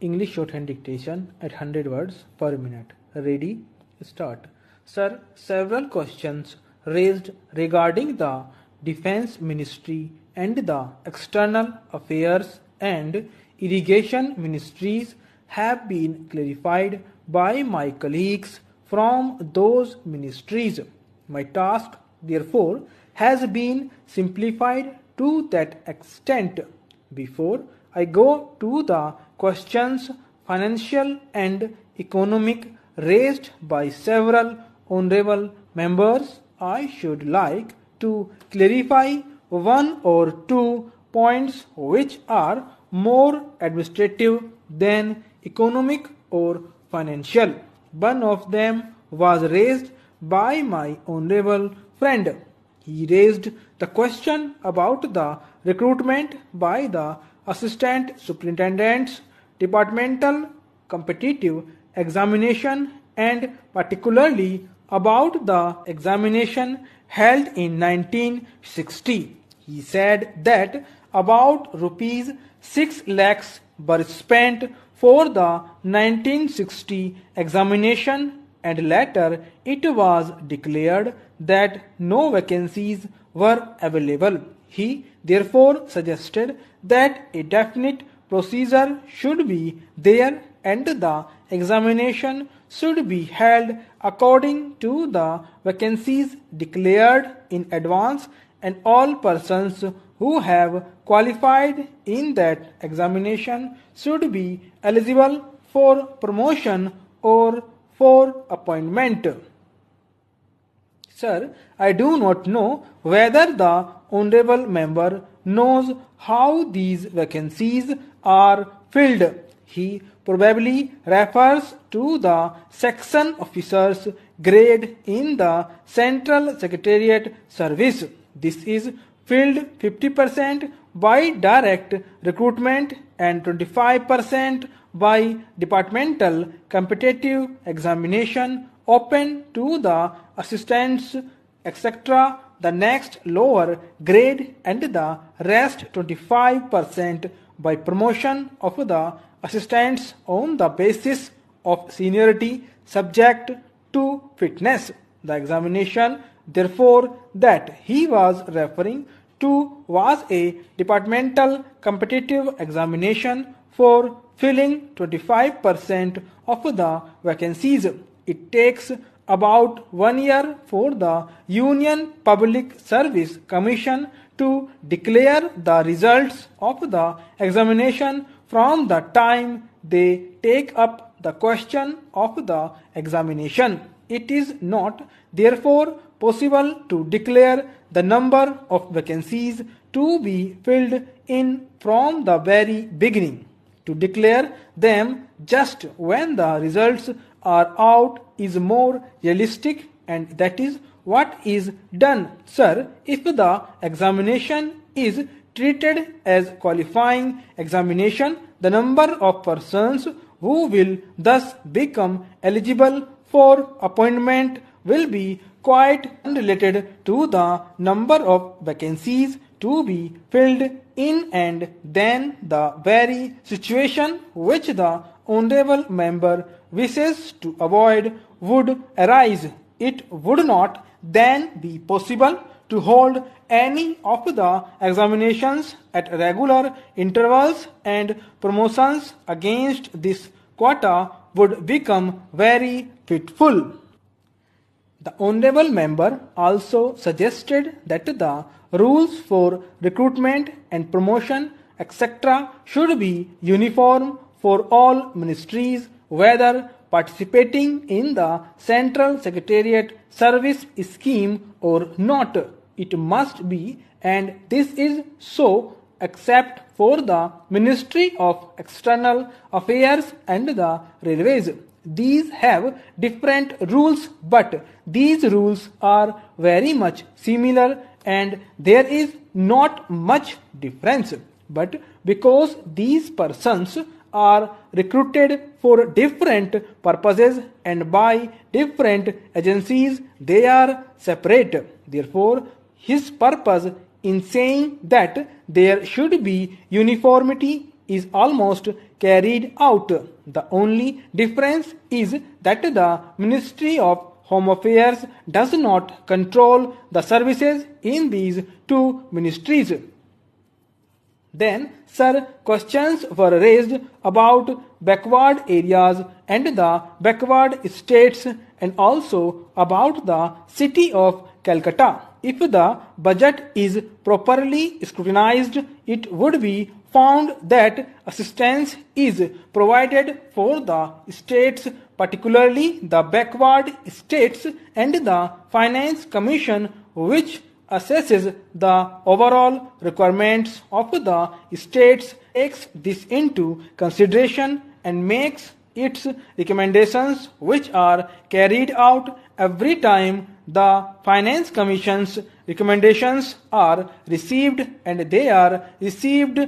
English shorthand dictation at 100 words per minute. Ready? Start. Sir, several questions raised regarding the Defense Ministry and the External Affairs and Irrigation Ministries have been clarified by my colleagues from those ministries. My task, therefore, has been simplified to that extent. Before I go to the questions financial and economic raised by several honorable members, I should like to clarify one or two points which are more administrative than economic or financial. One of them was raised by my honorable friend. He raised the question about the recruitment by the assistant superintendents, departmental competitive examination, and particularly about the examination held in 1960. He said that about rupees 6 lakhs were spent for the 1960 examination, and later it was declared that no vacancies were available. He therefore suggested that a definite procedure should be there and the examination should be held according to the vacancies declared in advance, and all persons who have qualified in that examination should be eligible for promotion or for appointment. Sir, I do not know whether the honorable member knows how these vacancies are filled. He probably refers to the section officer's grade in the Central Secretariat Service. This is filled 50% by direct recruitment and 25% by departmental competitive examination open to the assistants, etc. The next lower grade, and the rest 25% by promotion of the assistants on the basis of seniority subject to fitness. The examination, therefore, that he was referring to was a departmental competitive examination for filling 25% of the vacancies. It takes about 1 year for the Union Public Service Commission to declare the results of the examination from the time they take up the question of the examination. It is not, therefore, possible to declare the number of vacancies to be filled in from the very beginning. To declare them just when the results are out is more realistic, and that is what is done. Sir, if the examination is treated as qualifying examination, the number of persons who will thus become eligible for appointment will be quite unrelated to the number of vacancies to be filled in, and then the very situation which the honorable member wishes to avoid would arise. It would not then be possible to hold any of the examinations at regular intervals, and promotions against this quota would become very fitful. The honorable member also suggested that the rules for recruitment and promotion, etc., should be uniform for all ministries, whether participating in the Central Secretariat Service scheme or not. It must be, and this is so, except for the Ministry of External Affairs and the Railways. These have different rules, but these rules are very much similar and there is not much difference. But because these persons are recruited for different purposes and by different agencies, they are separate. Therefore, his purpose in saying that there should be uniformity is almost carried out. The only difference is that the Ministry of Home Affairs does not control the services in these two ministries. Then, sir, questions were raised about backward areas and the backward states and also about the city of Calcutta. If the budget is properly scrutinized, it would be found that assistance is provided for the states, particularly the backward states, and the Finance Commission, which assesses the overall requirements of the states, takes this into consideration and makes its recommendations, which are carried out every time the Finance Commission's recommendations are received, and they are received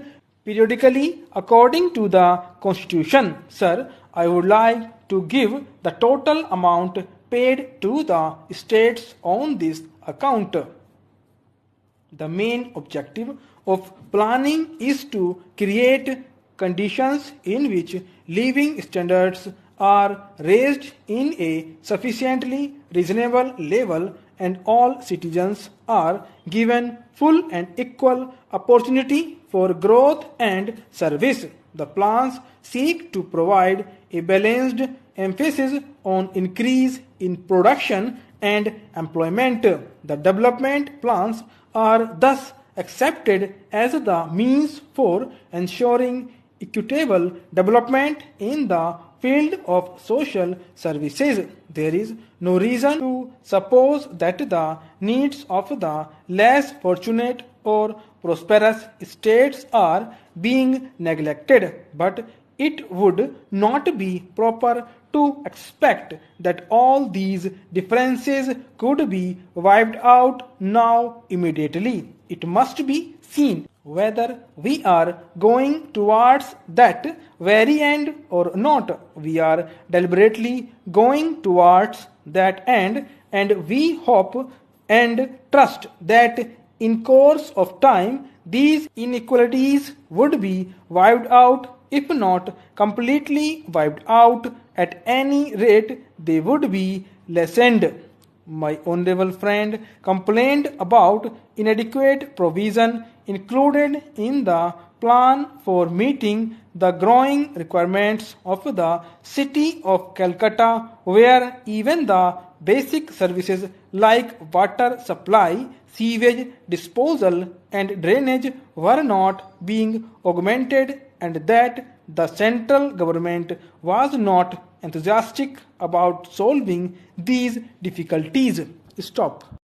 periodically according to the Constitution. Sir, I would like to give the total amount paid to the states on this account. The main objective of planning is to create conditions in which living standards are raised in a sufficiently reasonable level and all citizens are given full and equal opportunity for growth and service. The plans seek to provide a balanced emphasis on increase in production and employment. The development plans are thus accepted as the means for ensuring equitable development in the field of social services. There is no reason to suppose that the needs of the less fortunate or prosperous states are being neglected, but it would not be proper to expect that all these differences could be wiped out now immediately. It must be seen whether we are going towards that very end or not. We are deliberately going towards that end, and we hope and trust that in course of time these inequalities would be wiped out. If not completely wiped out, at any rate they would be lessened. My honorable friend complained about inadequate provision included in the plan for meeting the growing requirements of the city of Calcutta, where even the basic services like water supply, sewage disposal, and drainage were not being augmented, and that the central government was not enthusiastic about solving these difficulties. Stop.